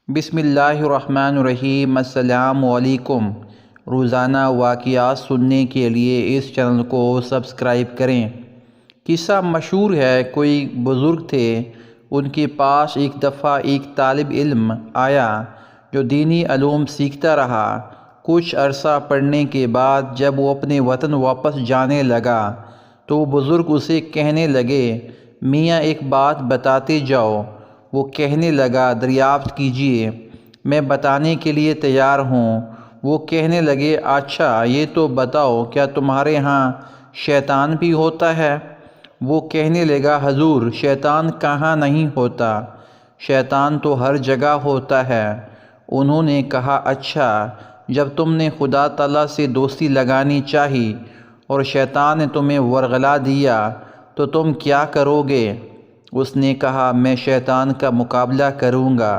بسم اللہ الرحمن الرحیم۔ السلام علیکم۔ روزانہ واقعات سننے کے لیے اس چینل کو سبسکرائب کریں۔ قصہ مشہور ہے، کوئی بزرگ تھے، ان کے پاس ایک دفعہ ایک طالب علم آیا جو دینی علوم سیکھتا رہا۔ کچھ عرصہ پڑھنے کے بعد جب وہ اپنے وطن واپس جانے لگا تو وہ بزرگ اسے کہنے لگے، میاں ایک بات بتاتے جاؤ۔ وہ کہنے لگا، دریافت کیجیے، میں بتانے کے لیے تیار ہوں۔ وہ کہنے لگے، اچھا یہ تو بتاؤ، کیا تمہارے ہاں شیطان بھی ہوتا ہے؟ وہ کہنے لگا، حضور شیطان کہاں نہیں ہوتا، شیطان تو ہر جگہ ہوتا ہے۔ انہوں نے کہا، اچھا جب تم نے خدا تعالیٰ سے دوستی لگانی چاہی اور شیطان نے تمہیں ورغلا دیا تو تم کیا کرو گے؟ اس نے کہا، میں شیطان کا مقابلہ کروں گا۔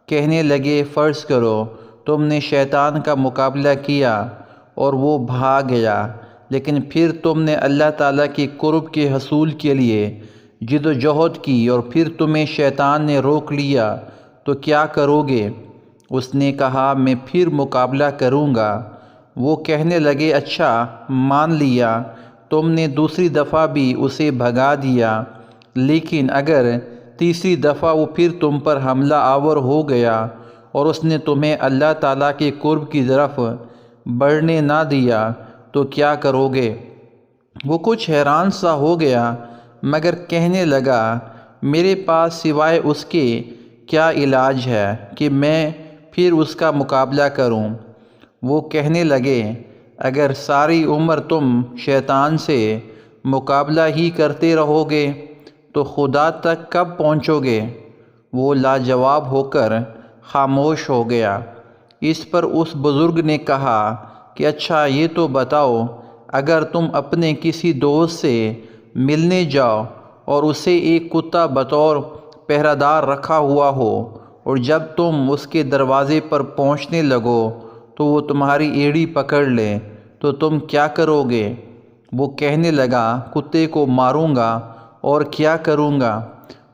کہنے لگے، فرض کرو تم نے شیطان کا مقابلہ کیا اور وہ بھاگ گیا، لیکن پھر تم نے اللہ تعالیٰ کے قرب کے حصول کے لیے جد و جہد کی اور پھر تمہیں شیطان نے روک لیا تو کیا کرو گے؟ اس نے کہا، میں پھر مقابلہ کروں گا۔ وہ کہنے لگے، اچھا مان لیا، تم نے دوسری دفعہ بھی اسے بھگا دیا، لیکن اگر تیسری دفعہ وہ پھر تم پر حملہ آور ہو گیا اور اس نے تمہیں اللہ تعالیٰ کے قرب کی طرف بڑھنے نہ دیا تو کیا کرو گے؟ وہ کچھ حیران سا ہو گیا مگر کہنے لگا، میرے پاس سوائے اس کے کیا علاج ہے کہ میں پھر اس کا مقابلہ کروں؟ وہ کہنے لگے، اگر ساری عمر تم شیطان سے مقابلہ ہی کرتے رہو گے تو خدا تک کب پہنچو گے؟ وہ لاجواب ہو کر خاموش ہو گیا۔ اس پر اس بزرگ نے کہا کہ اچھا یہ تو بتاؤ، اگر تم اپنے کسی دوست سے ملنے جاؤ اور اسے ایک کتا بطور پہرہ دار رکھا ہوا ہو اور جب تم اس کے دروازے پر پہنچنے لگو تو وہ تمہاری ایڑی پکڑ لے تو تم کیا کرو گے؟ وہ کہنے لگا، کتے کو ماروں گا اور کیا کروں گا؟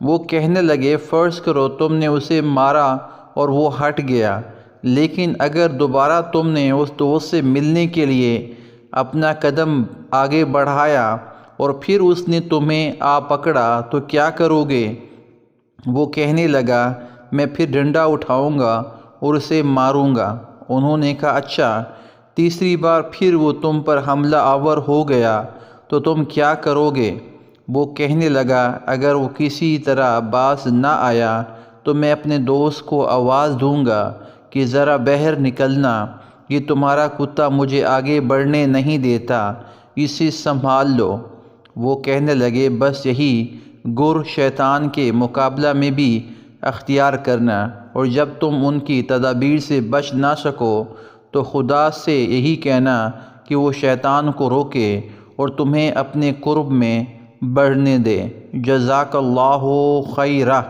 وہ کہنے لگے، فرض کرو تم نے اسے مارا اور وہ ہٹ گیا، لیکن اگر دوبارہ تم نے اس دوست سے ملنے کے لیے اپنا قدم آگے بڑھایا اور پھر اس نے تمہیں آ پکڑا تو کیا کرو گے؟ وہ کہنے لگا، میں پھر ڈنڈا اٹھاؤں گا اور اسے ماروں گا۔ انہوں نے کہا، اچھا تیسری بار پھر وہ تم پر حملہ آور ہو گیا تو تم کیا کرو گے؟ وہ کہنے لگا، اگر وہ کسی طرح باز نہ آیا تو میں اپنے دوست کو آواز دوں گا کہ ذرا باہر نکلنا، یہ تمہارا کتا مجھے آگے بڑھنے نہیں دیتا، اسے سنبھال لو۔ وہ کہنے لگے، بس یہی گر شیطان کے مقابلہ میں بھی اختیار کرنا، اور جب تم ان کی تدابیر سے بچ نہ سکو تو خدا سے یہی کہنا کہ وہ شیطان کو روکے اور تمہیں اپنے قرب میں بڑھنے دے۔ جزاک اللہ خیرہ۔